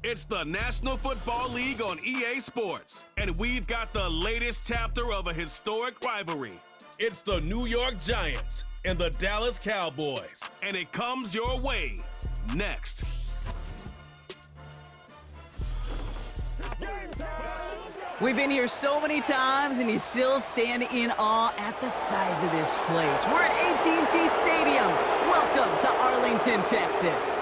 It's the National Football League on EA Sports, and we've got the latest chapter of a historic rivalry. It's the New York Giants and the Dallas Cowboys, and it comes your way next. We've been here so many times, and you still stand in awe at the size of this place. We're at AT&T Stadium. Welcome to Arlington, Texas.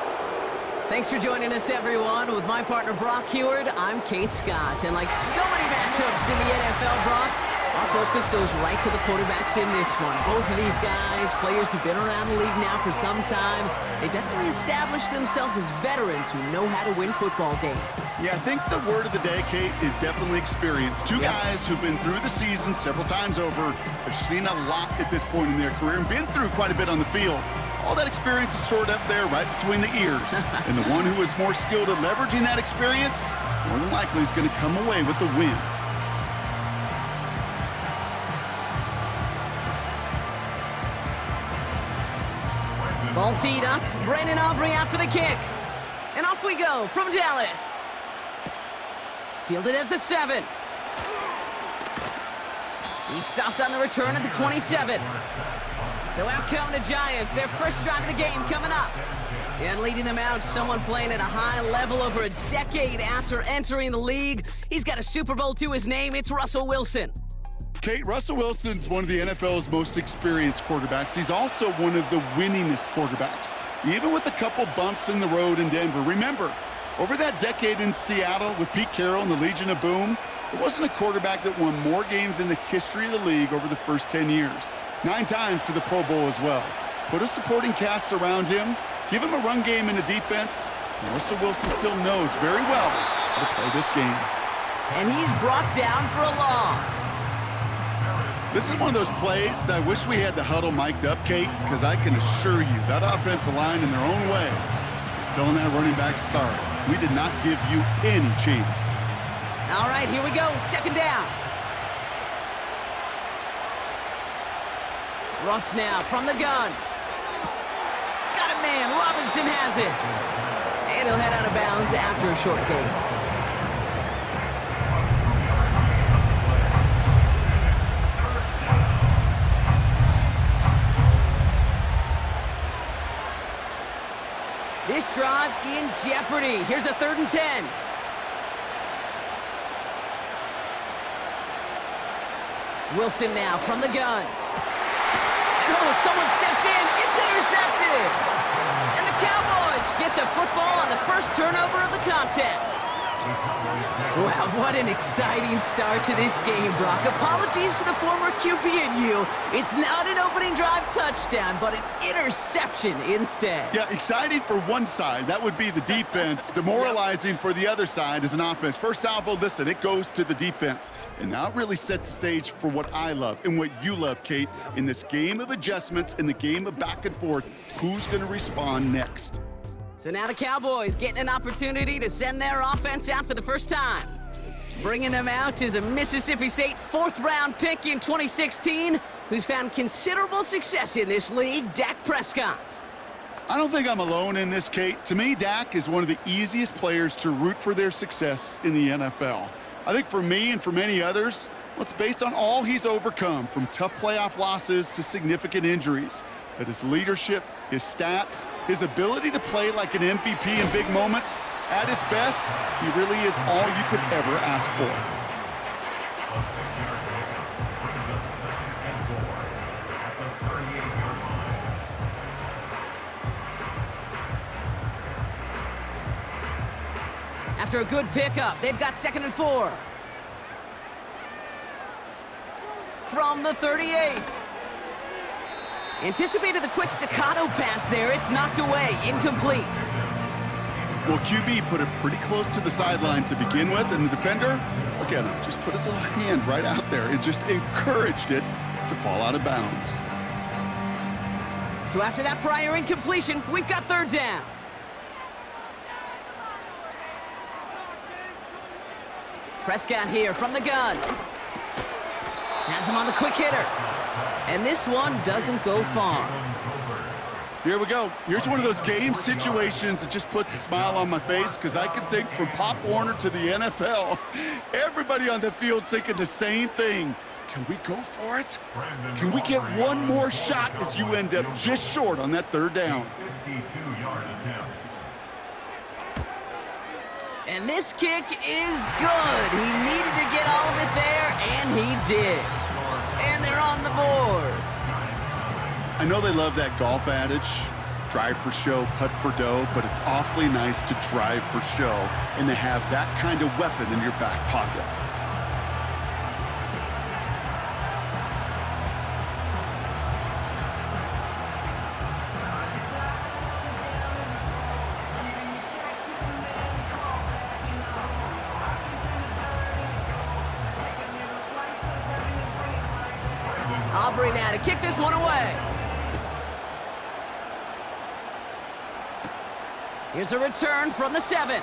Thanks for joining us, everyone. With my partner, Brock Heward, I'm Kate Scott. And like so many matchups in the NFL, Brock, our focus goes right to the quarterbacks in this one. Both of these guys, players who've been around the league now for some time, they definitely established themselves as veterans who know how to win football games. Yeah, I think the word of the day, Kate, is definitely experience. Two guys who've been through the season several times over, have seen a lot at this point in their career, and been through quite a bit on the field. All that experience is stored up there right between the ears. And the one who is more skilled at leveraging that experience, more than likely is going to come away with the win. Ball teed up. Brandon Aubrey out for the kick. And off we go from Dallas. Fielded at the 7. He's stopped on the return at the 27. So out come the Giants, their first drive of the game coming up. And leading them out, someone playing at a high level over a decade after entering the league. He's got a Super Bowl to his name. It's Russell Wilson. Kate, Russell Wilson's one of the NFL's most experienced quarterbacks. He's also one of the winningest quarterbacks, even with a couple bumps in the road in Denver. Remember, over that decade in Seattle with Pete Carroll and the Legion of Boom, there wasn't a quarterback that won more games in the history of the league over the first 10 years. 9 times to the Pro Bowl as well. Put a supporting cast around him, give him a run game in the defense, and Russell Wilson still knows very well how to play this game. And he's brought down for a loss. This is one of those plays that I wish we had the huddle mic'd up, Kate, because I can assure you that offensive line in their own way is telling that running back, sorry, we did not give you any chance. All right, here we go, second down. Russ now from the gun. Got it, man. Robinson has it. And he'll head out of bounds after a short gain. This drive in jeopardy. Here's a 3rd and 10. Wilson now from the gun. Oh, someone stepped in. It's intercepted. And the Cowboys get the football on the first turnover of the contest. Wow, what an exciting start to this game, Brock. Apologies to the former QB and you. It's not an opening drive touchdown, but an interception instead. Yeah, exciting for one side. That would be the defense. Demoralizing for the other side as an offense. First salvo, listen, it goes to the defense. And now it really sets the stage for what I love and what you love, Kate, in this game of adjustments, in the game of back and forth. Who's going to respond next? So now the Cowboys getting an opportunity to send their offense out for the first time. Bringing them out is a Mississippi State 4th-round pick in 2016 who's found considerable success in this league, Dak Prescott. I don't think I'm alone in this, Kate. To me, Dak is one of the easiest players to root for their success in the NFL. I think for me and for many others, well, it's based on all he's overcome, from tough playoff losses to significant injuries. But his leadership, his stats, his ability to play like an MVP in big moments, at his best, he really is all you could ever ask for. After a good pickup, they've got 2nd and 4. From the 38. Anticipated the quick staccato pass there. It's knocked away, incomplete. Well, QB put it pretty close to the sideline to begin with, and the defender, look at him, just put his little hand right out there and just encouraged it to fall out of bounds. So after that prior incompletion, we've got 3rd down. Prescott here from the gun. Has him on the quick hitter. And this one doesn't go far. Here we go. Here's one of those game situations that just puts a smile on my face because I can think from Pop Warner to the NFL, everybody on the field thinking the same thing. Can we go for it? Can we get one more shot as you end up just short on that third down? And this kick is good. He needed to get all of it there, and he did. And they're on the board. I know they love that golf adage, drive for show, putt for dough, but it's awfully nice to drive for show and to have that kind of weapon in your back pocket. Aubrey now to kick this one away. Here's a return from the 7.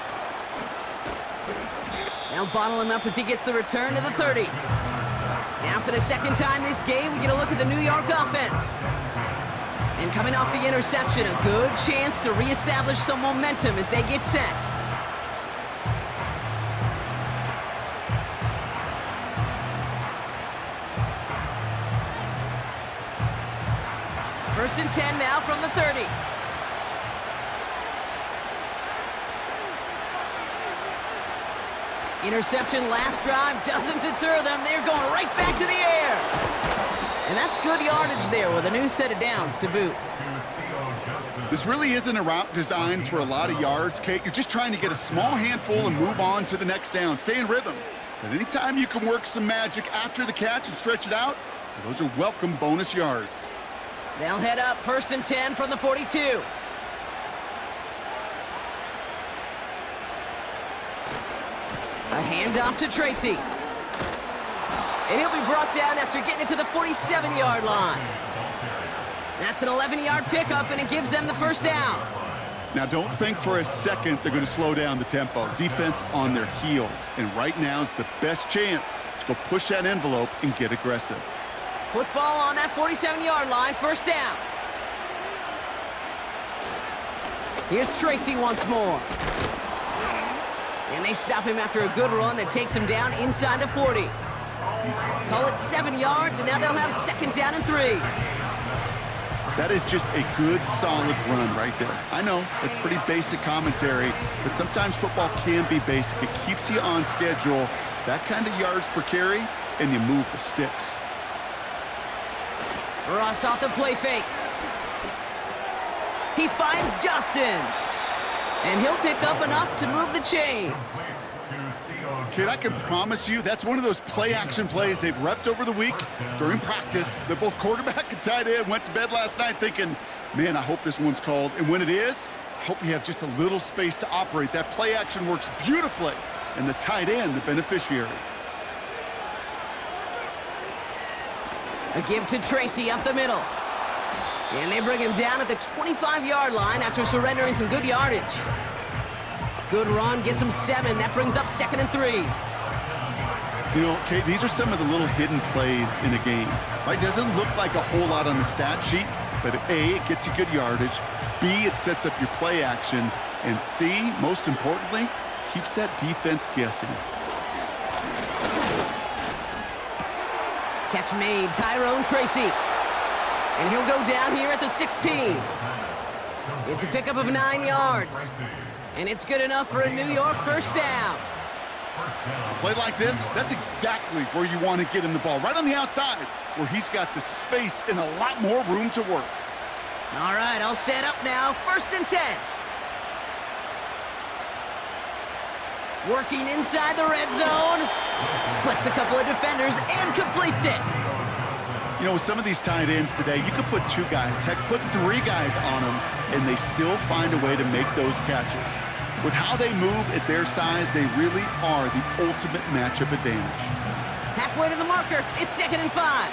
Now bottle him up as he gets the return to the 30. Now for the second time this game, we get a look at the New York offense. And coming off the interception, a good chance to reestablish some momentum as they get set. First and 10 now from the 30. Interception last drive doesn't deter them. They're going right back to the air. And that's good yardage there with a new set of downs to boot. This really isn't a route designed for a lot of yards, Kate. You're just trying to get a small handful and move on to the next down. Stay in rhythm. But anytime you can work some magic after the catch and stretch it out, those are welcome bonus yards. They'll head up first and 10 from the 42. A handoff to Tracy. And he'll be brought down after getting it to the 47-yard line. That's an 11-yard pickup, and it gives them the first down. Now, don't think for a second they're going to slow down the tempo. Defense on their heels. And right now is the best chance to go push that envelope and get aggressive. Football on that 47-yard line, first down. Here's Tracy once more. And they stop him after a good run that takes him down inside the 40. Call it 7 yards, and now they'll have second down and 3. That is just a good, solid run right there. I know, it's pretty basic commentary, but sometimes football can be basic. It keeps you on schedule, that kind of yards per carry, and you move the sticks. Ross off the play fake. He finds Johnson. And he'll pick up enough to move the chains. Kid, I can promise you that's one of those play-action plays they've repped over the week during practice. That both quarterback and tight end went to bed last night thinking, man, I hope this one's called. And when it is, I hope you have just a little space to operate. That play-action works beautifully, and the tight end, the beneficiary. A give to Tracy up the middle. And they bring him down at the 25-yard line after surrendering some good yardage. Good run, gets him 7. That brings up second and 3. You know, Kate, these are some of the little hidden plays in a game. Right? Doesn't look like a whole lot on the stat sheet, but A, it gets you good yardage. B, it sets up your play action. And C, most importantly, keeps that defense guessing. Catch made, Tyrone Tracy. And he'll go down here at the 16. It's a pickup of 9 yards. And it's good enough for a New York first down. A play like this, that's exactly where you want to get him the ball. Right on the outside, where he's got the space and a lot more room to work. All right, I'll set up now. First and 10. Working inside the red zone. Splits a couple of defenders and completes it. You know, with some of these tight ends today, you could put 2 guys, heck, put 3 guys on them, and they still find a way to make those catches. With how they move at their size, they really are the ultimate matchup advantage. Halfway to the marker, it's second and 5.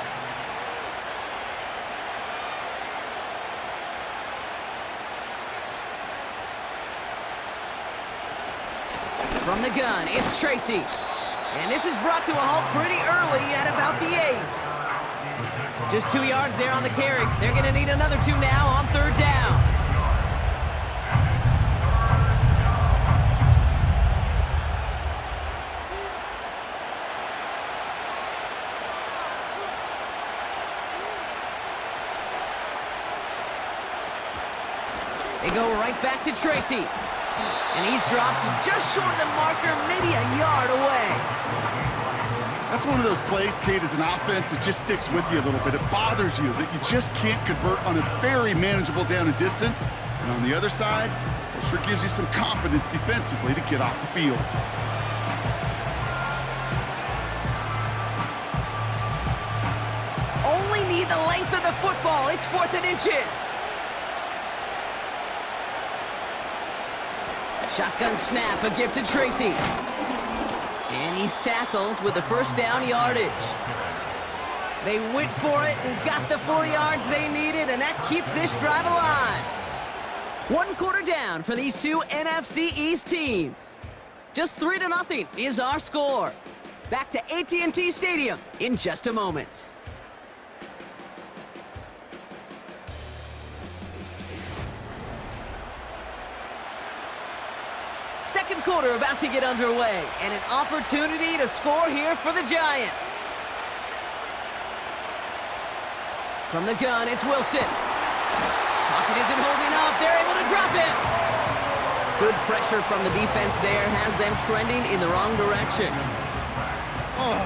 From the gun, it's Tracy. And this is brought to a halt pretty early at about the 8. Just 2 yards there on the carry. They're going to need another 2 now on 3rd down. They go right back to Tracy. And he's dropped just short of the marker, maybe a yard away. That's one of those plays, Kate, as an offense, it just sticks with you a little bit. It bothers you that you just can't convert on a very manageable down and distance. And on the other side, it sure gives you some confidence defensively to get off the field. Only need the length of the football. It's 4th and inches. Shotgun snap, a gift to Tracy. And he's tackled with the 1st down yardage. They went for it and got the 4 yards they needed, and that keeps this drive alive. 1 quarter down for these two NFC East teams. Just 3-0 is our score. Back to AT&T Stadium in just a moment. Second quarter about to get underway, and an opportunity to score here for the Giants. From the gun, it's Wilson. Pocket isn't holding up. They're able to drop it. Good pressure from the defense there has them trending in the wrong direction. Oh,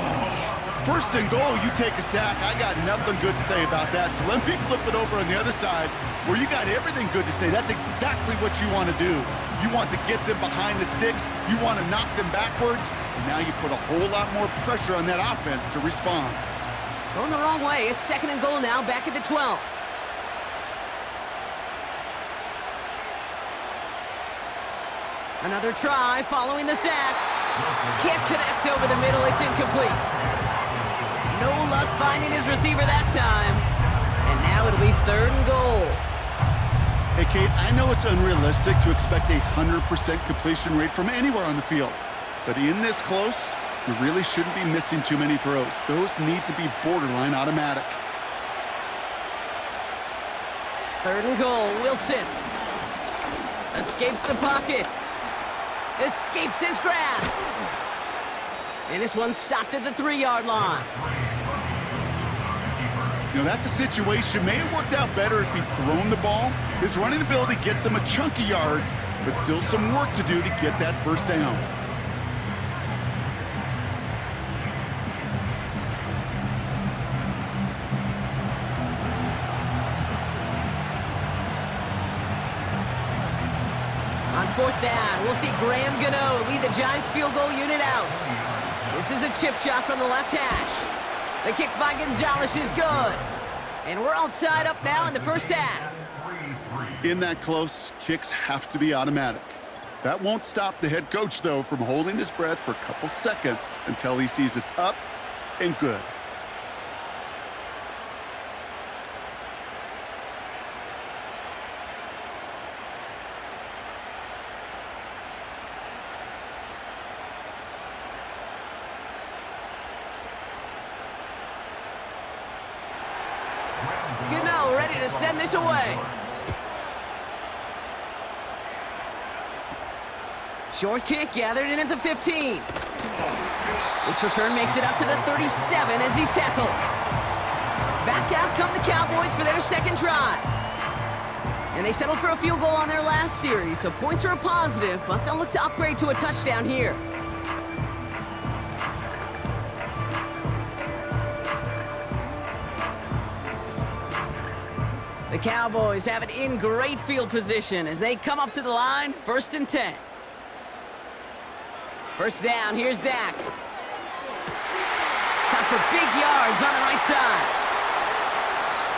1st and goal, you take a sack. I got nothing good to say about that, so let me flip it over on the other side where you got everything good to say. That's exactly what you want to do. You want to get them behind the sticks. You want to knock them backwards. And now you put a whole lot more pressure on that offense to respond. Going the wrong way. It's 2nd and goal now, back at the 12. Another try following the sack. Can't connect over the middle. It's incomplete. No luck finding his receiver that time. And now it'll be 3rd and goal. Hey, Kate, I know it's unrealistic to expect a 100% completion rate from anywhere on the field. But in this close, you really shouldn't be missing too many throws. Those need to be borderline automatic. 3rd and goal, Wilson. Escapes the pocket. Escapes his grasp. And this one's stopped at the 3-yard line. You know, that's a situation. May have worked out better if he'd thrown the ball. His running ability gets him a chunk of yards, but still some work to do to get that 1st down. On 4th down, we'll see Graham Gano lead the Giants field goal unit out. This is a chip shot from the left hash. The kick by Gonzalez is good. And we're all tied up now in the 1st half. In that close, kicks have to be automatic. That won't stop the head coach, though, from holding his breath for a couple seconds until he sees it's up and good. Gano ready to send this away. Short kick gathered in at the 15. This return makes it up to the 37 as he's tackled. Back out come the Cowboys for their 2nd drive. And they settled for a field goal on their last series, so points are a positive, but they'll look to upgrade to a touchdown here. The Cowboys have it in great field position as they come up to the line, 1st and 10. 1st down, here's Dak. Cut for big yards on the right side.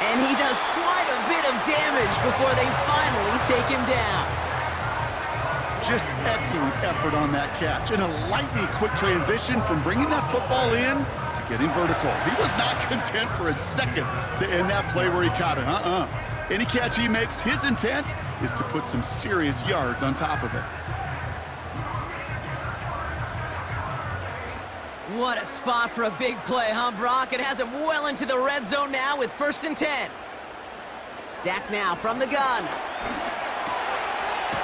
And he does quite a bit of damage before they finally take him down. Just excellent effort on that catch. And a lightning quick transition from bringing that football in to getting vertical. He was not content for a second to end that play where he caught it. Any catch he makes, his intent is to put some serious yards on top of it. What a spot for a big play, huh, Brock? It has him well into the red zone now with 1st and 10. Dak now from the gun.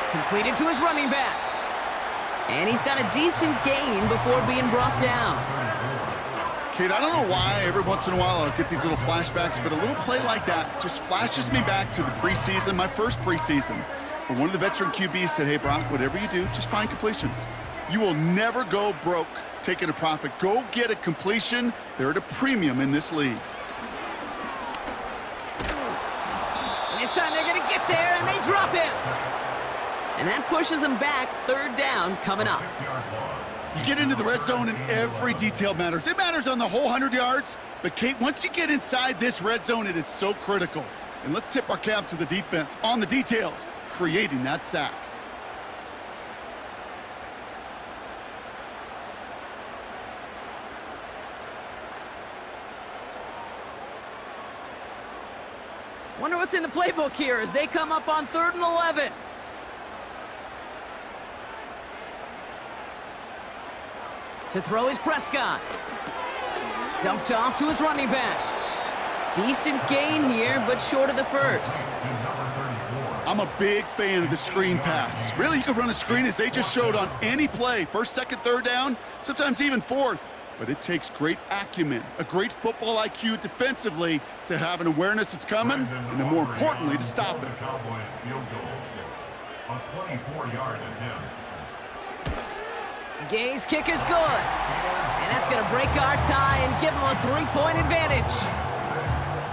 Completed to his running back. And he's got a decent gain before being brought down. Kate, I don't know why every once in a while I'll get these little flashbacks, but a little play like that just flashes me back to the preseason, my first preseason, where one of the veteran QBs said, hey, Brock, whatever you do, just find completions. You will never go broke taking a profit. Go get a completion. They're at a premium in this league. And this time they're going to get there, and they drop him. And that pushes them back. 3rd down coming up. You get into the red zone and every detail matters. It matters on the whole 100 yards. But, Kate, once you get inside this red zone, it is so critical. And let's tip our cap to the defense on the details, creating that sack. Wonder what's in the playbook here as they come up on 3rd and 11. To throw is Prescott. Dumped off to his running back. Decent gain here, but short of the 1st. I'm a big fan of the screen pass. Really, you can run a screen as they just showed on any play. 1st, 2nd, 3rd down, sometimes even 4th. But it takes great acumen, a great football IQ defensively to have an awareness it's coming, and then more importantly, to stop it. Cowboys field goal on 24-yard attempt. Gay's kick is good. And that's going to break our tie and give them a 3-point advantage.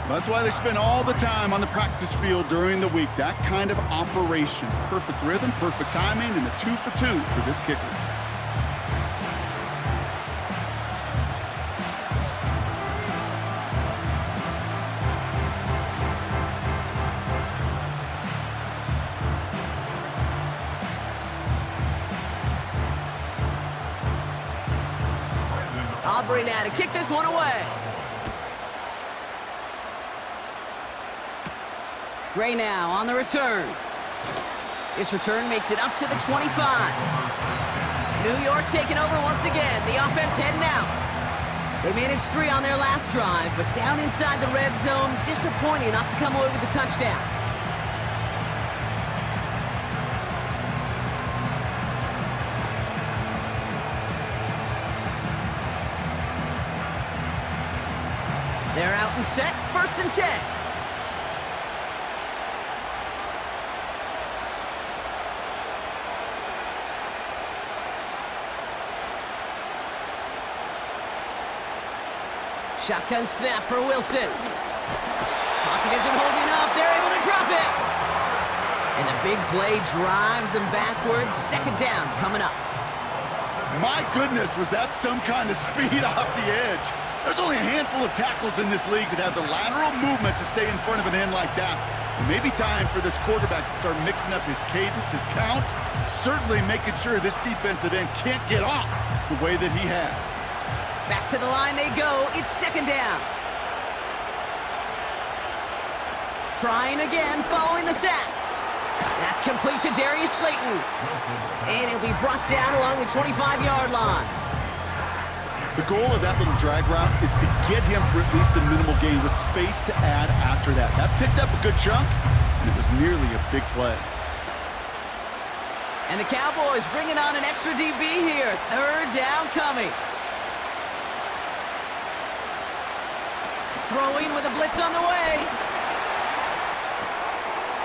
That's why they spend all the time on the practice field during the week. That kind of operation. Perfect rhythm, perfect timing, and a 2 for 2 for this kicker. Aubrey now to kick this one away. Gray now on the return. This return makes it up to the 25. New York taking over once again. The offense heading out. They managed 3 on their last drive, but down inside the red zone, disappointing not to come away with the touchdown. They're out and set, 1st and 10. Shotgun snap for Wilson. Pocket isn't holding up. They're able to drop it. And the big play drives them backwards. 2nd down coming up. My goodness, was that some kind of speed off the edge. There's only a handful of tackles in this league that have the lateral movement to stay in front of an end like that. It may be time for this quarterback to start mixing up his cadence, his count, certainly making sure this defensive end can't get off the way that he has. Back to the line they go. It's 2nd down. Trying again following the sack. That's complete to Darius Slayton. And it'll be brought down along the 25-yard line. The goal of that little drag route is to get him for at least a minimal gain with space to add after that. That picked up a good chunk, and it was nearly a big play. And the Cowboys bringing on an extra DB here. 3rd down coming. Throwing with a blitz on the way.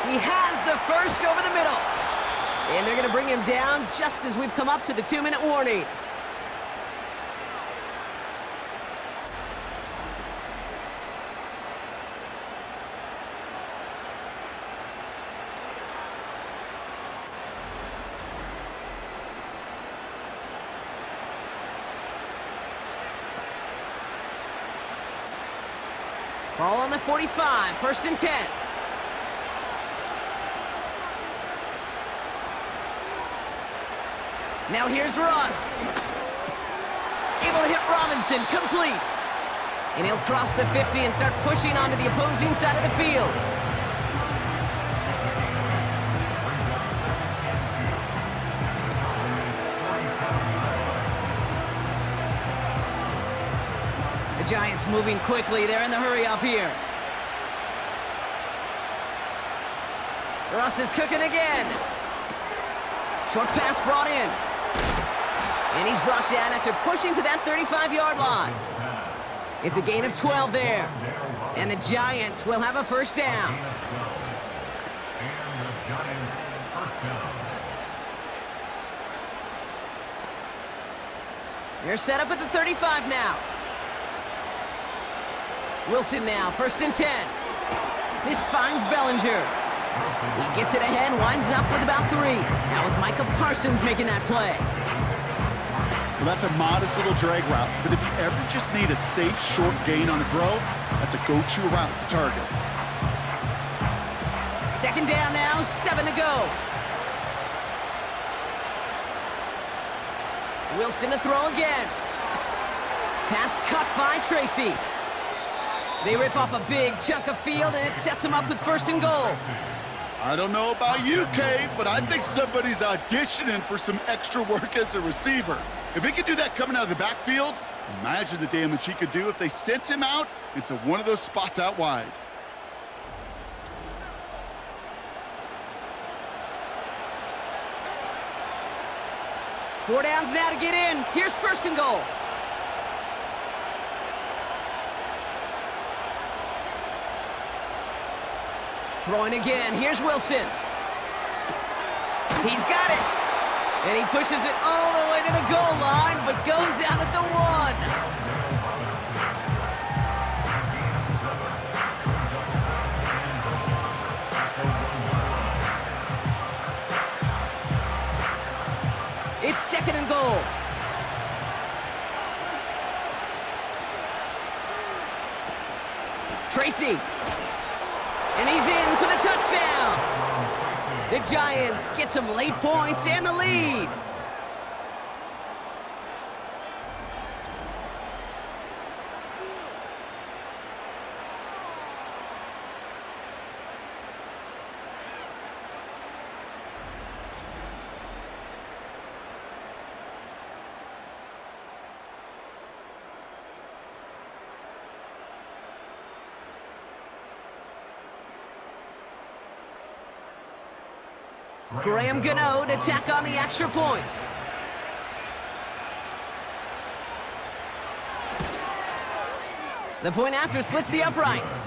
He has the 1st over the middle. And they're going to bring him down just as we've come up to the 2-minute warning. Ball on the 45, 1st and 10. Now here's Ross. Able to hit Robinson, complete. And he'll cross the 50 and start pushing onto the opposing side of the field. The Giants moving quickly. They're in the hurry up here. Russ is cooking again. Short pass brought in. And he's brought down after pushing to that 35-yard line. It's a gain of 12 there. And the Giants will have a first down. They're set up at the 35 now. Wilson now, 1st and 10. This finds Bellinger. He gets it ahead, winds up with about 3. That was Micah Parsons making that play. Well, that's a modest little drag route, but if you ever just need a safe, short gain on a throw, that's a go-to route to target. 2nd down now, 7 to go. Wilson to throw again. Pass cut by Tracy. They rip off a big chunk of field, and it sets them up with 1st and goal. I don't know about you, Kate, but I think somebody's auditioning for some extra work as a receiver. If he could do that coming out of the backfield, imagine the damage he could do if they sent him out into one of those spots out wide. Four downs now to get in. Here's 1st and goal. Throwing again. Here's Wilson. He's got it. And he pushes it all the way to the goal line, but goes out at the 1. It's 2nd and goal. Tracy. And he's in for the touchdown. The Giants get some late points and the lead. Graham Gano to tack on the extra point. The point after splits the uprights.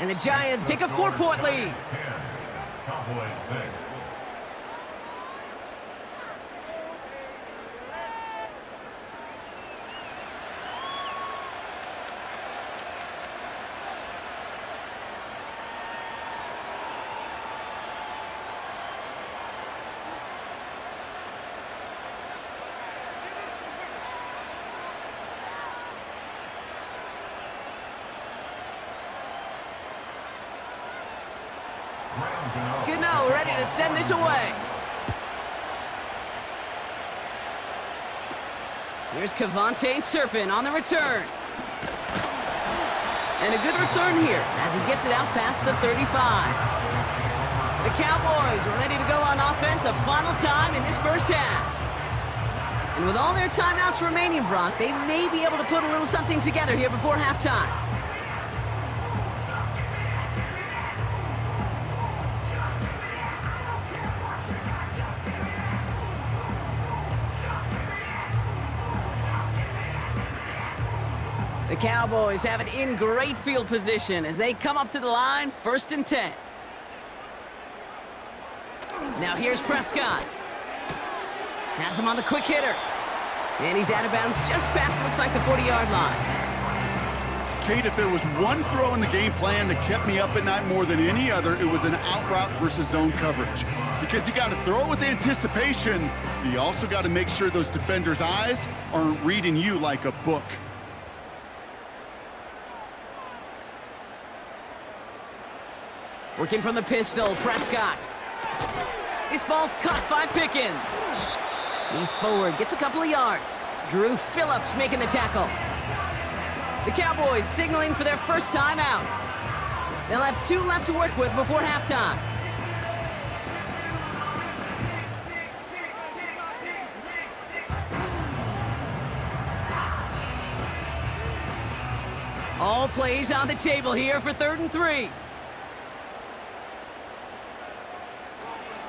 And the Giants take a 4-point lead. Cowboys 6. Gano ready to send this away. Here's Kevontae Turpin on the return. And a good return here as he gets it out past the 35. The Cowboys are ready to go on offense a final time in this first half. And with all their timeouts remaining, Brock, they may be able to put a little something together here before halftime. The Cowboys have it in great field position as they come up to the line, 1st and 10. Now here's Prescott. Has him on the quick hitter. And he's out of bounds just past, looks like, the 40-yard line. Kate, if there was one throw in the game plan that kept me up at night more than any other, it was an out route versus zone coverage. Because you got to throw with anticipation, but you also got to make sure those defenders' eyes aren't reading you like a book. Working from the pistol, Prescott. This ball's caught by Pickens. He's forward, gets a couple of yards. Drew Phillips making the tackle. The Cowboys signaling for their first time out. They'll have 2 left to work with before halftime. All plays on the table here for 3rd and 3.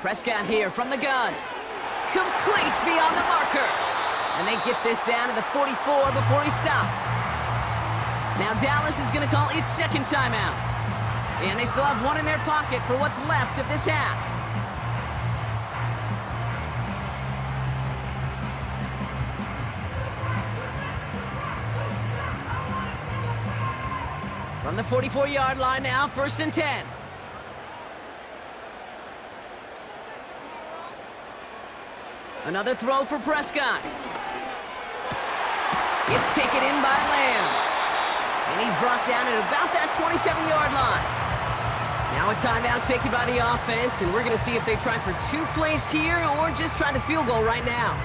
Prescott here from the gun. Complete beyond the marker. And they get this down to the 44 before he stopped. Now Dallas is going to call its 2nd timeout. And they still have one in their pocket for what's left of this half. From the 44-yard line now, 1st and 10. Another throw for Prescott. It's taken in by Lamb. And he's brought down at about that 27-yard line. Now a timeout taken by the offense, and we're going to see if they try for 2 plays here or just try the field goal right now.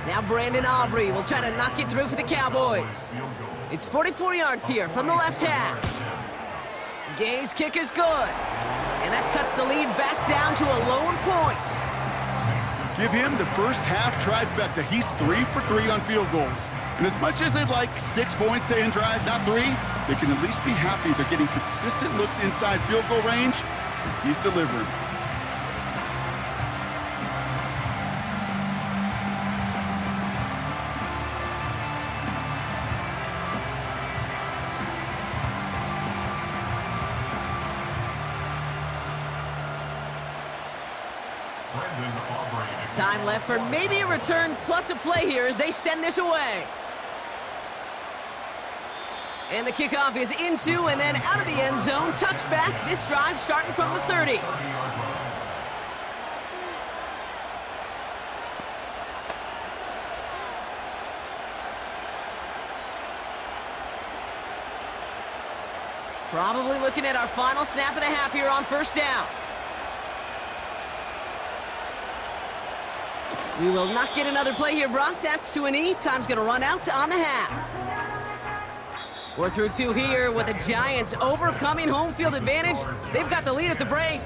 Now Brandon Aubrey will try to knock it through for the Cowboys. It's 44 yards here from the left half. Gay's kick is good. And that cuts the lead back down to a lone point. Give him the first half trifecta. He's 3 for 3 on field goals. And as much as they'd like 6 points to end drives, not 3, they can at least be happy they're getting consistent looks inside field goal range, and he's delivering. Time left for maybe a return plus a play here as they send this away. And the kickoff is into and then out of the end zone. Touchback. This drive starting from the 30. Probably looking at our final snap of the half here on 1st down. We will not get another play here, Brock. That's to an E. Time's going to run out on the half. We're through 2 here with the Giants overcoming home field advantage. They've got the lead at the break.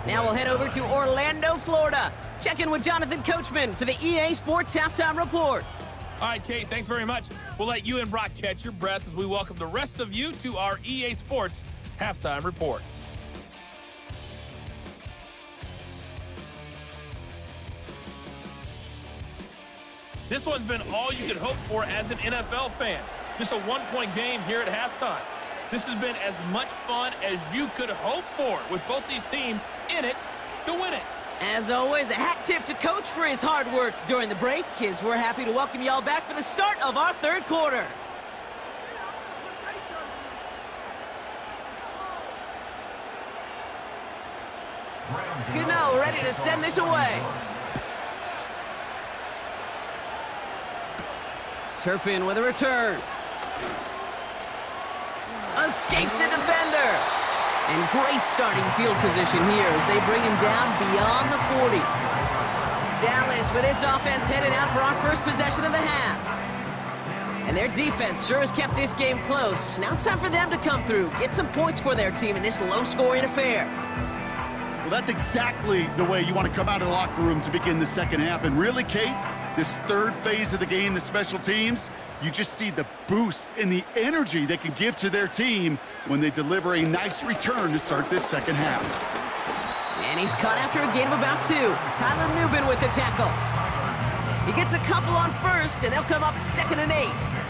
Now we'll head over to Orlando, Florida. Check in with Jonathan Coachman for the EA Sports Halftime Report. All right, Kate, thanks very much. We'll let you and Brock catch your breath as we welcome the rest of you to our EA Sports Halftime Report. This one's been all you could hope for as an NFL fan. Just a 1-point game here at halftime. This has been as much fun as you could hope for with both these teams in it to win it. As always, a hat tip to Coach for his hard work during the break, as we're happy to welcome y'all back for the start of our 3rd quarter. Gano ready to send this away. Turpin with a return. Escapes a defender. And great starting field position here as they bring him down beyond the 40. Dallas with its offense headed out for our first possession of the half. And their defense sure has kept this game close. Now it's time for them to come through, get some points for their team in this low-scoring affair. Well, that's exactly the way you want to come out of the locker room to begin the 2nd half. And really, Kate, this 3rd phase of the game, the special teams, you just see the boost and the energy they can give to their team when they deliver a nice return to start this 2nd half. And he's caught after a gain of about 2. Tyler Nubin with the tackle. He gets a couple on 1st, and they'll come up 2nd and 8.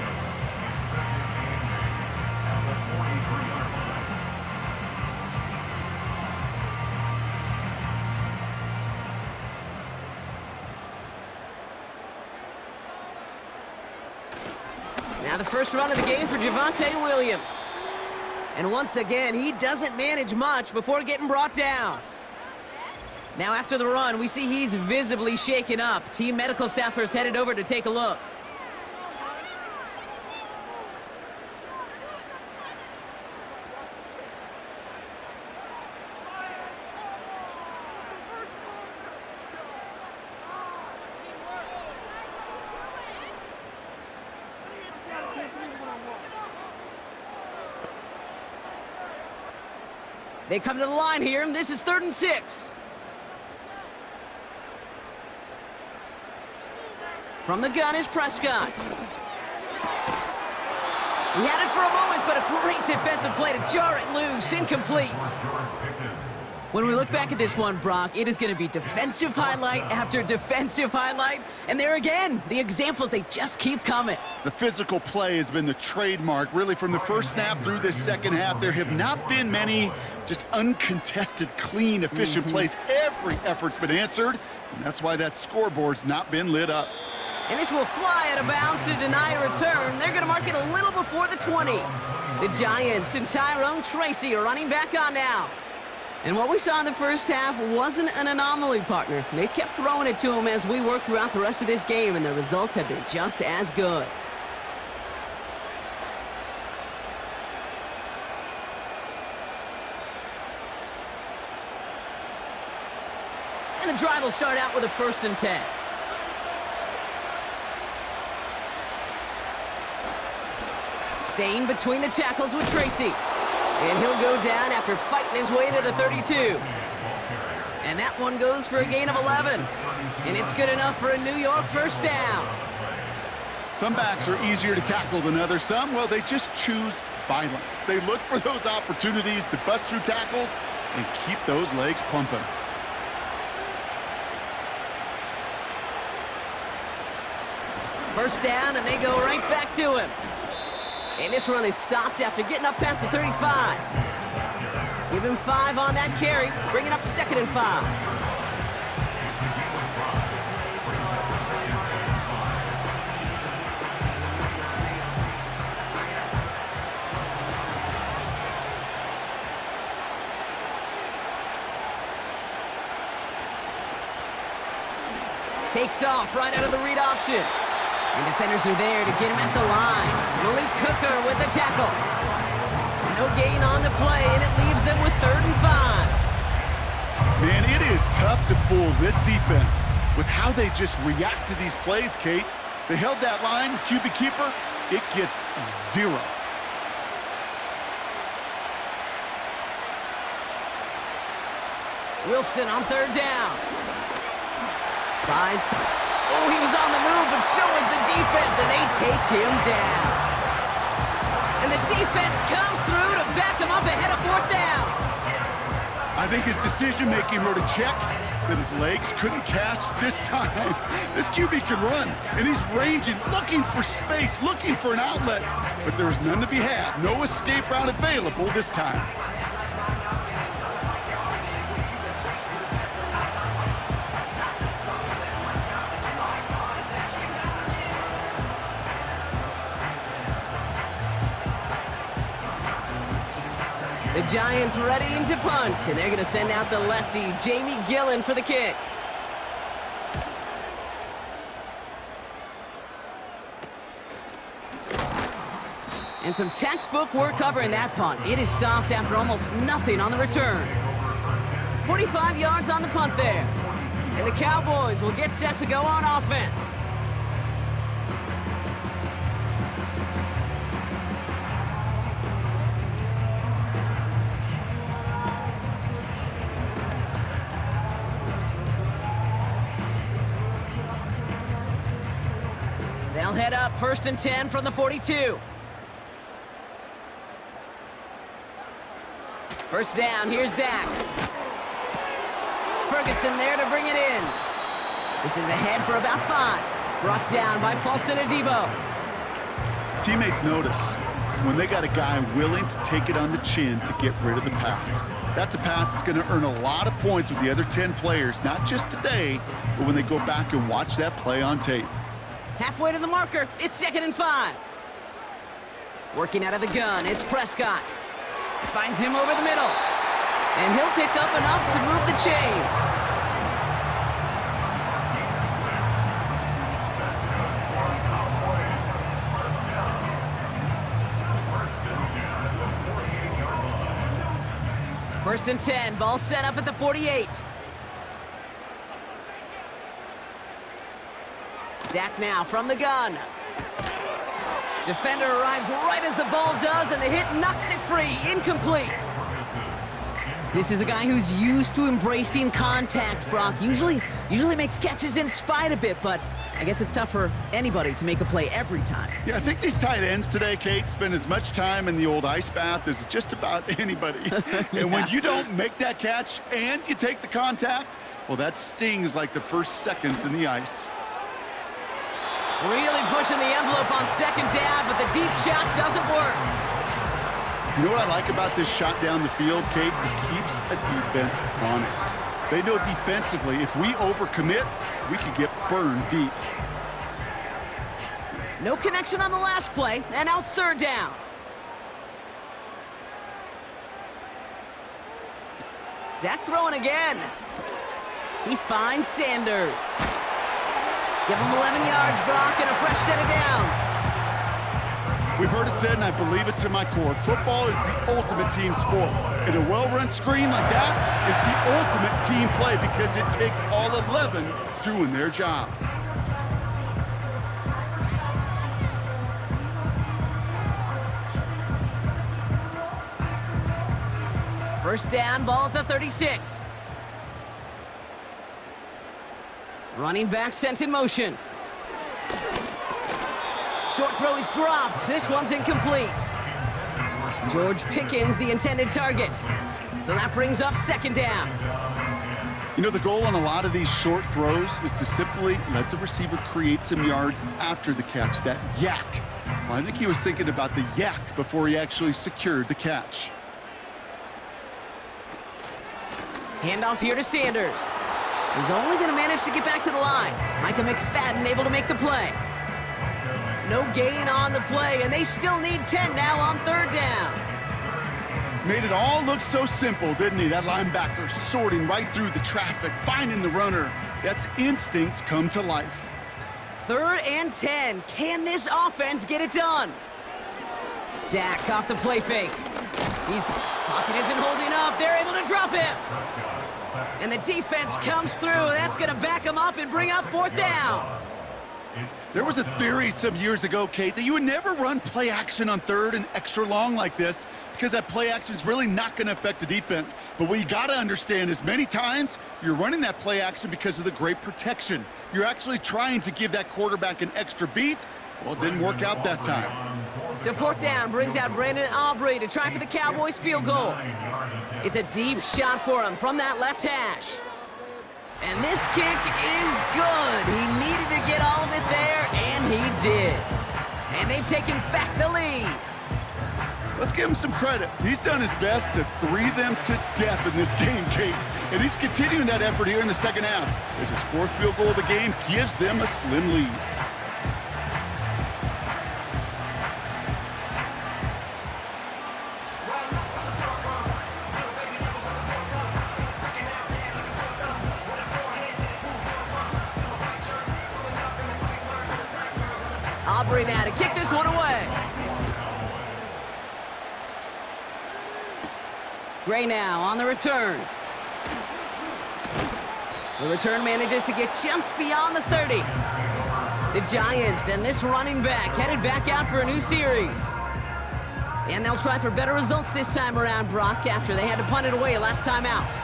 Now the first run of the game for Javonte Williams. And once again, he doesn't manage much before getting brought down. Now after the run, we see he's visibly shaken up. Team medical staffers headed over to take a look. They come to the line here, and this is 3rd and 6. From the gun is Prescott. He had it for a moment, but a great defensive play to jar it loose. Incomplete. When we look back at this one, Brock, it is going to be defensive highlight after defensive highlight. And there again, the examples, they just keep coming. The physical play has been the trademark, really, from the first snap through this second half. There have not been many just uncontested, clean, efficient plays. Every effort's been answered, and that's why that scoreboard's not been lit up. And this will fly out of bounds to deny a return. They're going to mark it a little before the 20. The Giants and Tyrone Tracy are running back on now. And what we saw in the first half wasn't an anomaly, partner. They've kept throwing it to him as we work throughout the rest of this game, and the results have been just as good. And the drive will start out with a 1st and 10. Staying between the tackles with Tracy. And he'll go down after fighting his way to the 32. And that one goes for a gain of 11. And it's good enough for a New York 1st down. Some backs are easier to tackle than others. Some, well, they just choose violence. They look for those opportunities to bust through tackles and keep those legs pumping. First down, and they go right back to him. And this run is stopped after getting up past the 35. Give him 5 on that carry, bringing up 2nd and 5. Takes off right out of the read option. And defenders are there to get him at the line. Willie Cooker with the tackle. No gain on the play, and it leaves them with 3rd and 5. Man, it is tough to fool this defense with how they just react to these plays, Kate. They held that line, the QB keeper, it gets 0. Wilson on 3rd down. Buys. Oh, he was on the move, but so is the defense, and they take him down. And the defense comes through to back him up ahead of 4th down. I think his decision-making wrote a check that his legs couldn't catch this time. This QB can run, and he's ranging, looking for space, looking for an outlet. But there's none to be had. No escape route available this time. The Giants ready to punt, and they're going to send out the lefty, Jamie Gillen, for the kick. And some textbook work covering that punt. It is stopped after almost nothing on the return. 45 yards on the punt there. And the Cowboys will get set to go on offense. They'll head up 1st and 10 from the 42. First down, here's Dak. Ferguson there to bring it in. This is ahead for about 5. Brought down by Paulson Adebo. Teammates notice when they got a guy willing to take it on the chin to get rid of the pass. That's a pass that's going to earn a lot of points with the other 10 players, not just today, but when they go back and watch that play on tape. Halfway to the marker, it's 2nd and 5. Working out of the gun, it's Prescott. Finds him over the middle. And he'll pick up enough to move the chains. First and 10, ball set up at the 48. Dak now from the gun. Defender arrives right as the ball does, and the hit knocks it free. Incomplete. This is a guy who's used to embracing contact, Brock. Usually makes catches in spite of it, but I guess it's tough for anybody to make a play every time. Yeah, I think these tight ends today, Kate, spend as much time in the old ice bath as just about anybody. And when you don't make that catch and you take the contact, well, that stings like the first seconds in the ice. Really pushing the envelope on second down, but the deep shot doesn't work. You know what I like about this shot down the field, Kate? It keeps a defense honest. They know defensively, if we overcommit, we could get burned deep. No connection on the last play, and now it's third down. Dak throwing again. He finds Sanders. Give him 11 yards, Brock, and a fresh set of downs. We've heard it said, and I believe it to my core, football is the ultimate team sport. And a well-run screen like that is the ultimate team play because it takes all 11 doing their job. First down, ball at the 36. Running back sent in motion. Short throw is dropped. This one's incomplete. George Pickens, the intended target. So that brings up second down. You know, the goal on a lot of these short throws is to simply let the receiver create some yards after the catch, that yak. Well, I think he was thinking about the yak before he actually secured the catch. Handoff here to Sanders. He's only going to manage to get back to the line. Micah McFadden able to make the play. No gain on the play, and they still need 10 now on third down. Made it all look so simple, didn't he? That linebacker sorting right through the traffic, finding the runner. That's instincts come to life. Third and 10. Can this offense get it done? Dak off the play fake. Pocket isn't holding up. They're able to drop him. And the defense comes through. That's going to back him up and bring up fourth down. There was a theory some years ago, Kate, that you would never run play action on third and extra long like this because that play action is really not going to affect the defense. But what you got to understand is many times you're running that play action because of the great protection. You're actually trying to give that quarterback an extra beat. Well, it didn't work out that time. So fourth down brings out Brandon Aubrey to try for the Cowboys field goal. It's a deep shot for him from that left hash. And this kick is good. He needed to get all of it there, and he did. And they've taken back the lead. Let's give him some credit. He's done his best to three them to death in this game, Kate. And he's continuing that effort here in the second half as his fourth field goal of the game gives them a slim lead. Aubrey now to kick this one away. Gray now on the return. The return manages to get just beyond the 30. The Giants and this running back headed back out for a new series. And they'll try for better results this time around, Brock, after they had to punt it away last time out.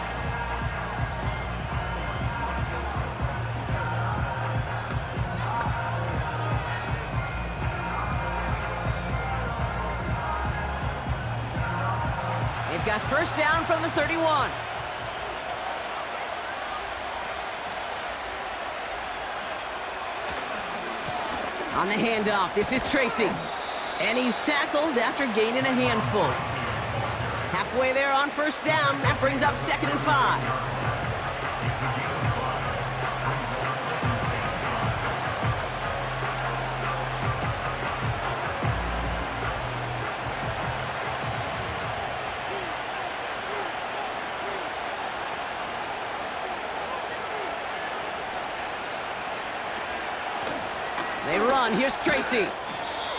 Got first down from the 31. On the handoff, this is Tracy. And he's tackled after gaining a handful. Halfway there on first down, that brings up second and 5. They run. Here's Tracy.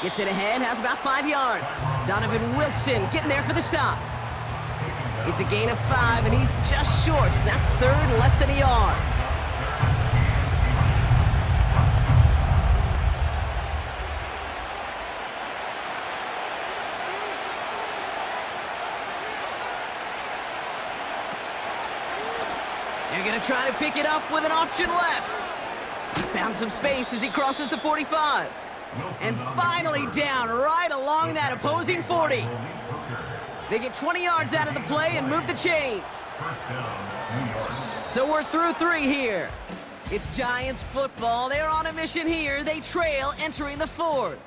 Gets it ahead, has about 5 yards. Donovan Wilson getting there for the stop. It's a gain of 5, and he's just short. So that's third and less than a yard. They're going to try to pick it up with an option left. He's found some space as he crosses the 45. And finally down right along that opposing 40. They get 20 yards out of the play and move the chains. So we're through 3 here. It's Giants football. They're on a mission here. They trail entering the 4th.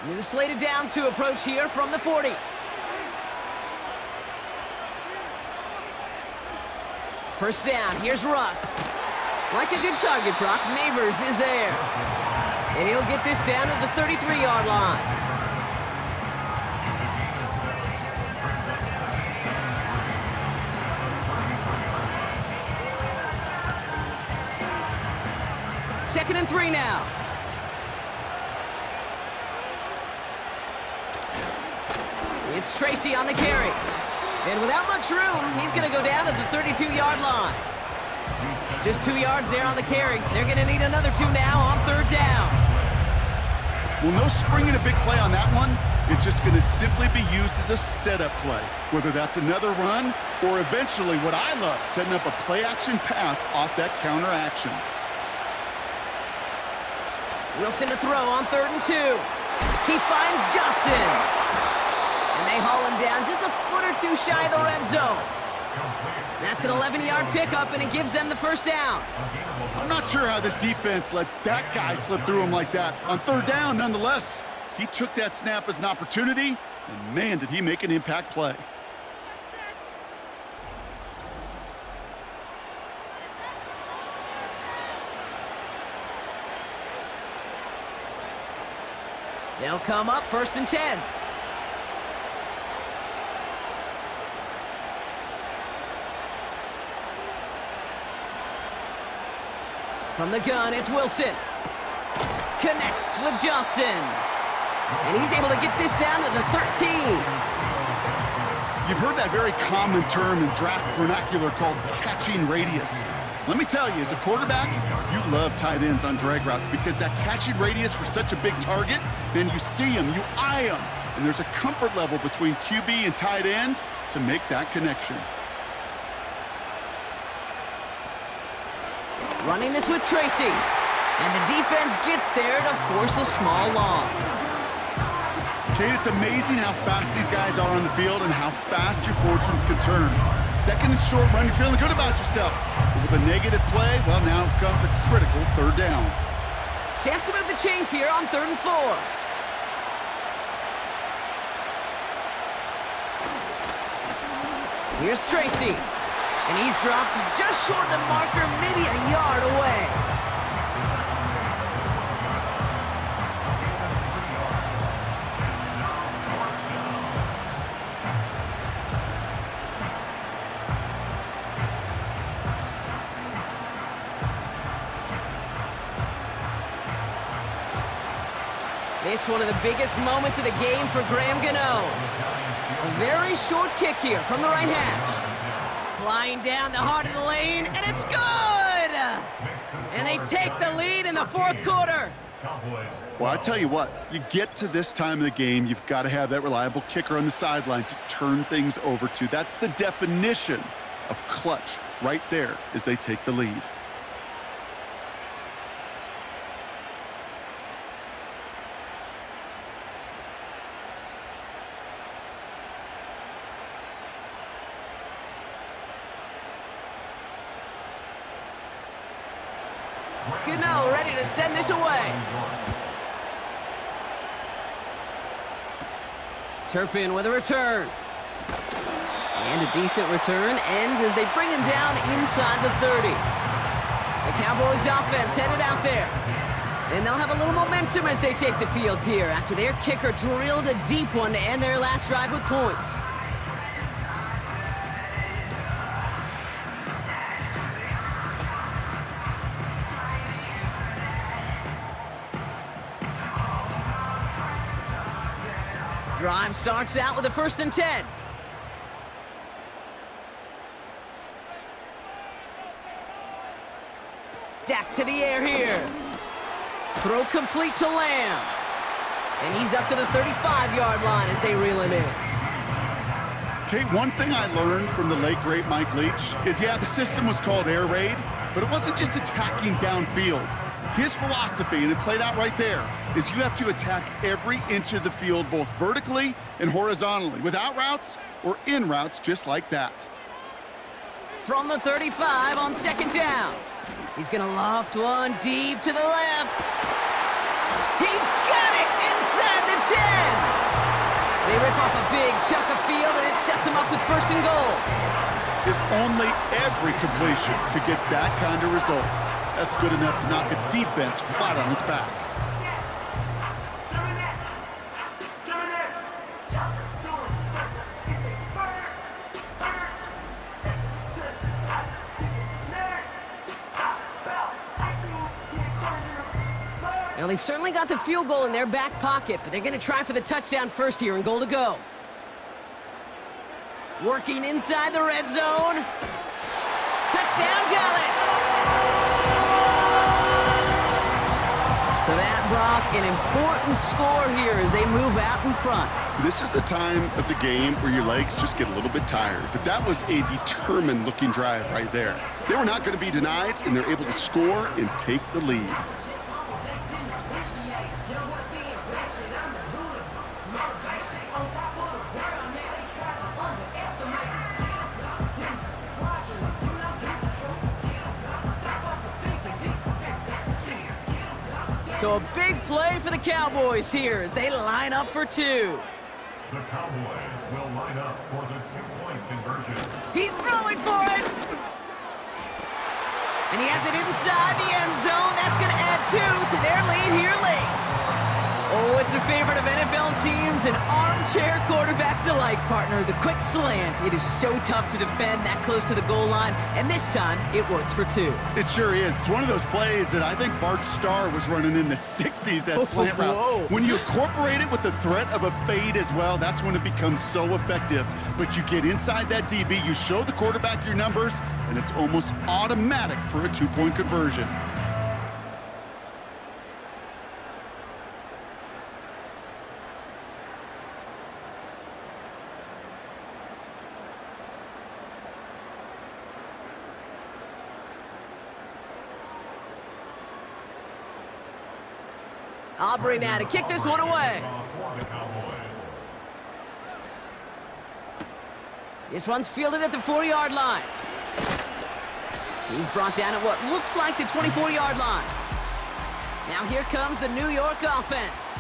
New slated downs to approach here from the 40. First down, here's Russ. Like a good target, Brock, Neighbors is there. And he'll get this down to the 33-yard line. Second and 3 now. It's Tracy on the carry. And without much room, he's going to go down at the 32-yard line. Just 2 yards there on the carry. They're going to need another 2 now on 3rd down. Well, no springing a big play on that one. It's just going to simply be used as a setup play, whether that's another run or eventually what I love, setting up a play-action pass off that counter action. Wilson to throw on 3rd and 2. He finds Johnson. And they haul him down just a foot or 2 shy of the red zone. That's an 11-yard pickup, and it gives them the first down. I'm not sure how this defense let that guy slip through him like that. On 3rd down, nonetheless, he took that snap as an opportunity, and man, did he make an impact play. They'll come up 1st and 10. From the gun, it's Wilson. Connects with Johnson. And he's able to get this down to the 13. You've heard that very common term in draft vernacular called catching radius. Let me tell you, as a quarterback, you love tight ends on drag routes because that catching radius for such a big target, then you see him, you eye him, and there's a comfort level between QB and tight end to make that connection. Running this with Tracy. And the defense gets there to force a small loss. Kate, it's amazing how fast these guys are on the field and how fast your fortunes can turn. 2nd and short run, you're feeling good about yourself. But with a negative play, well, now comes a critical 3rd down. Chance to move the chains here on 3rd and 4. Here's Tracy. And he's dropped just short of the marker, maybe a yard away. This one of the biggest moments of the game for Graham Gano. A very short kick here from the right hash. Flying down the heart of the lane, and it's good! And they take the lead in the 4th quarter. Well, I tell you what, you get to this time of the game, you've got to have that reliable kicker on the sideline to turn things over to. That's the definition of clutch right there as they take the lead. Gano ready to send this away. Turpin with a return. And a decent return ends as they bring him down inside the 30. The Cowboys offense headed out there. And they'll have a little momentum as they take the field here after their kicker drilled a deep one to end their last drive with points. Drive starts out with a 1st and 10. Dak to the air here. Throw complete to Lamb. And he's up to the 35-yard line as they reel him in. Okay, one thing I learned from the late, great Mike Leach is, yeah, the system was called air raid, but it wasn't just attacking downfield. His philosophy, and it played out right there, is you have to attack every inch of the field, both vertically and horizontally, without routes or in routes just like that. From the 35 on second down. He's gonna loft one deep to the left. He's got it inside the 10. They rip off a big chunk of field, and it sets him up with first and goal. If only every completion could get that kind of result. That's good enough to knock a defense flat on its back. Well, they've certainly got the field goal in their back pocket, but they're going to try for the touchdown first here and goal to go. Working inside the red zone. Touchdown, Dallas! So that, Brock, an important score here as they move out in front. This is the time of the game where your legs just get a little bit tired, but that was a determined-looking drive right there. They were not going to be denied, and they're able to score and take the lead. So a big play for the Cowboys here as they line up for two. The Cowboys will line up for the two-point conversion. He's throwing for it! And he has it inside the end zone. That's going to add two to their lead here late. Oh, it's a favorite of NFL teams and armchair quarterbacks alike, partner. The quick slant. It is so tough to defend that close to the goal line, and this time it works for two. It sure is. It's one of those plays that I think Bart Starr was running in the 60s, that slant route. Whoa. When you incorporate it with the threat of a fade as well, that's when it becomes so effective. But you get inside that DB, you show the quarterback your numbers, and it's almost automatic for a two-point conversion. Aubrey now to kick this one away. This one's fielded at the 40-yard line. He's brought down at what looks like the 24-yard line. Now here comes the New York offense.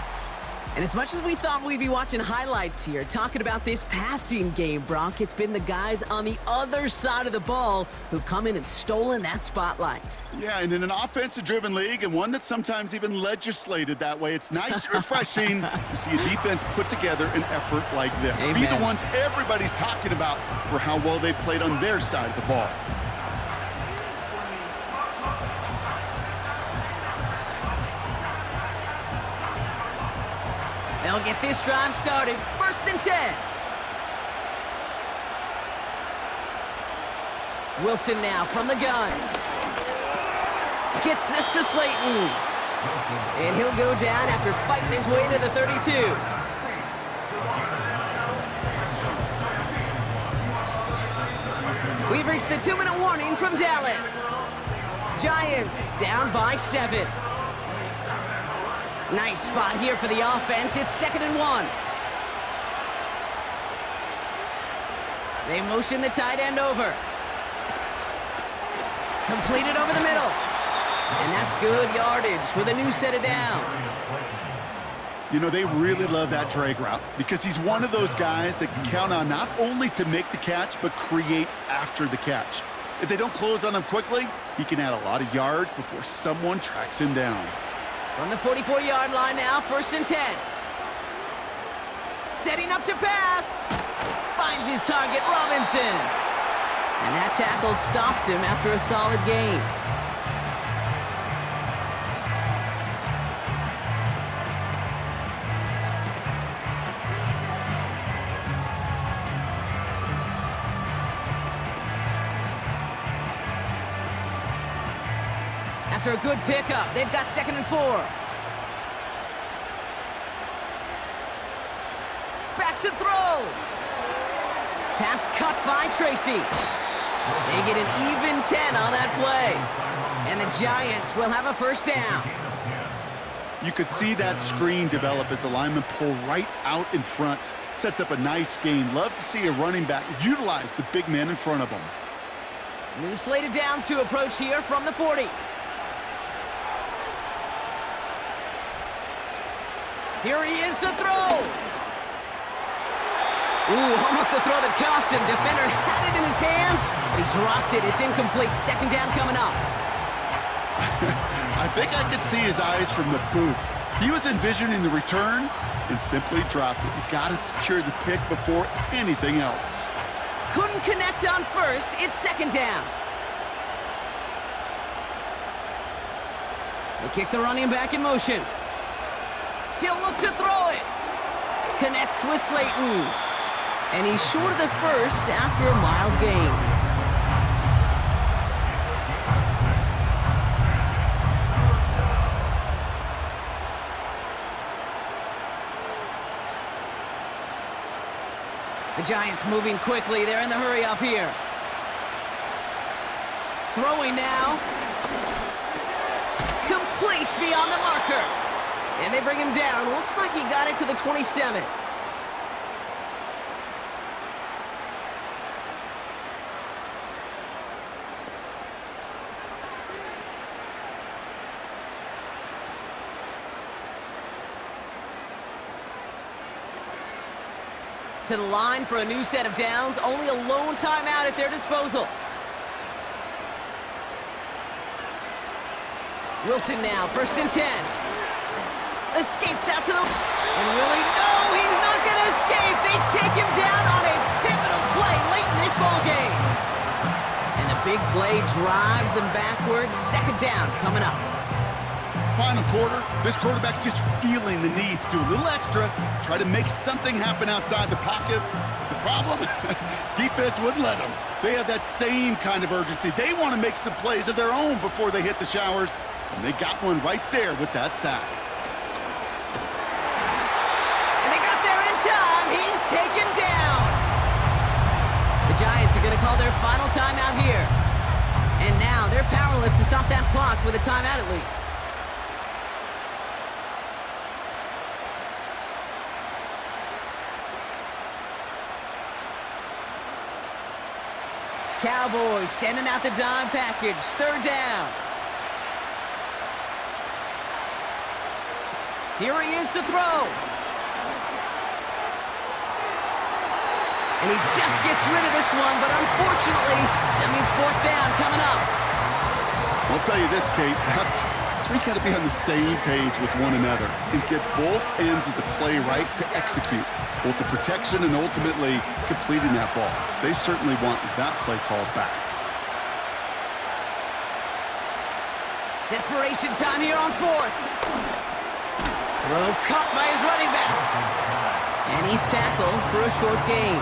And as much as we thought we'd be watching highlights here, talking about this passing game, Brock, it's been the guys on the other side of the ball who've come in and stolen that spotlight. Yeah, and in an offensive-driven league, and one that's sometimes even legislated that way, it's nice and refreshing to see a defense put together an effort like this. Amen. Be the ones everybody's talking about for how well they've played on their side of the ball. They'll get this drive started. First and 10. Wilson now from the gun. Gets this to Slayton. And he'll go down after fighting his way to the 32. We've reached the 2-minute warning from Dallas. Giants down by 7. Nice spot here for the offense. It's 2nd and 1. They motion the tight end over. Completed over the middle. And that's good yardage with a new set of downs. You know, they really love that drag route because he's one of those guys that can count on not only to make the catch, but create after the catch. If they don't close on him quickly, he can add a lot of yards before someone tracks him down. From the 44-yard line now, 1st and 10. Setting up to pass. Finds his target, Robinson. And that tackle stops him after a solid gain. After a good pickup, they've got 2nd and 4. to throw. Pass cut by Tracy. They get an even 10 on that play. And the Giants will have a first down. You could see that screen develop as the linemen pull right out in front. Sets up a nice gain. Love to see a running back utilize the big man in front of him. New slated downs to approach here from the 40. Here he is to throw. Ooh, almost a throw that cost him. Defender had it in his hands, but he dropped it. It's incomplete. Second down coming up. I think I could see his eyes from the booth. He was envisioning the return and simply dropped it. You got to secure the pick before anything else. Couldn't connect on first. It's second down. They kick the running back in motion. He'll look to throw it. Connects with Slayton. And he's short of the first after a mild gain. The Giants moving quickly. They're in the hurry up here. Throwing now. Complete beyond the marker. And they bring him down. Looks like he got it to the 27. To the line for a new set of downs. Only a lone timeout at their disposal. Wilson now, first and 10. Escapes out to the... And really, no, he's not going to escape. They take him down on a pivotal play late in this ball game. And the big play drives them backwards. Second down coming up. Final quarter, this quarterback's just feeling the need to do a little extra, try to make something happen outside the pocket. The problem? Defense wouldn't let them. They have that same kind of urgency. They want to make some plays of their own before they hit the showers, and they got one right there with that sack. And they got there in time. He's taken down. The Giants are going to call their final timeout here. And now they're powerless to stop that clock with a timeout at least. Cowboys sending out the dime package. Third down. Here he is to throw. And he just gets rid of this one, but unfortunately, that means fourth down coming up. I'll tell you this, Kate, that's we got to be on the same page with one another and get both ends of the play right to execute, both the protection and ultimately completing that ball. They certainly want that play called back. Desperation time here on fourth. Throw caught by his running back. And he's tackled for a short gain.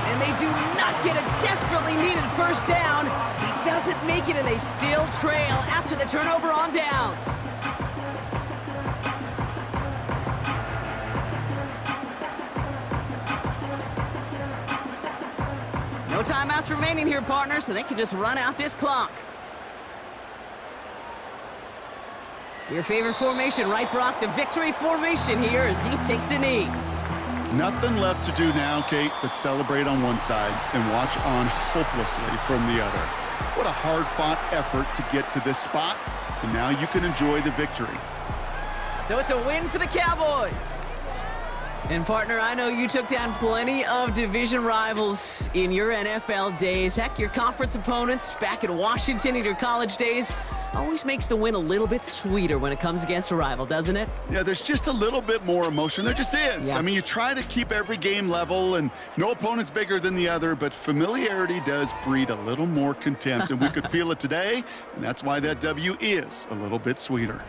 And they do not get a desperately needed first down. He doesn't make it, and they still trail after the turnover on downs. No timeouts remaining here, partner, so they can just run out this clock. Your favorite formation, right, Brock? The victory formation here as he takes a knee. Nothing left to do now, Kate, but celebrate on one side and watch on hopelessly from the other. What a hard-fought effort to get to this spot, and now you can enjoy the victory. So it's a win for the Cowboys. And partner, I know you took down plenty of division rivals in your NFL days. Heck, your conference opponents back in Washington in your college days always makes the win a little bit sweeter when it comes against a rival, doesn't it? Yeah, there's just a little bit more emotion. There just is. Yeah. I mean, you try to keep every game level, and no opponent's bigger than the other, but familiarity does breed a little more contempt, and we could feel it today, and that's why that W is a little bit sweeter.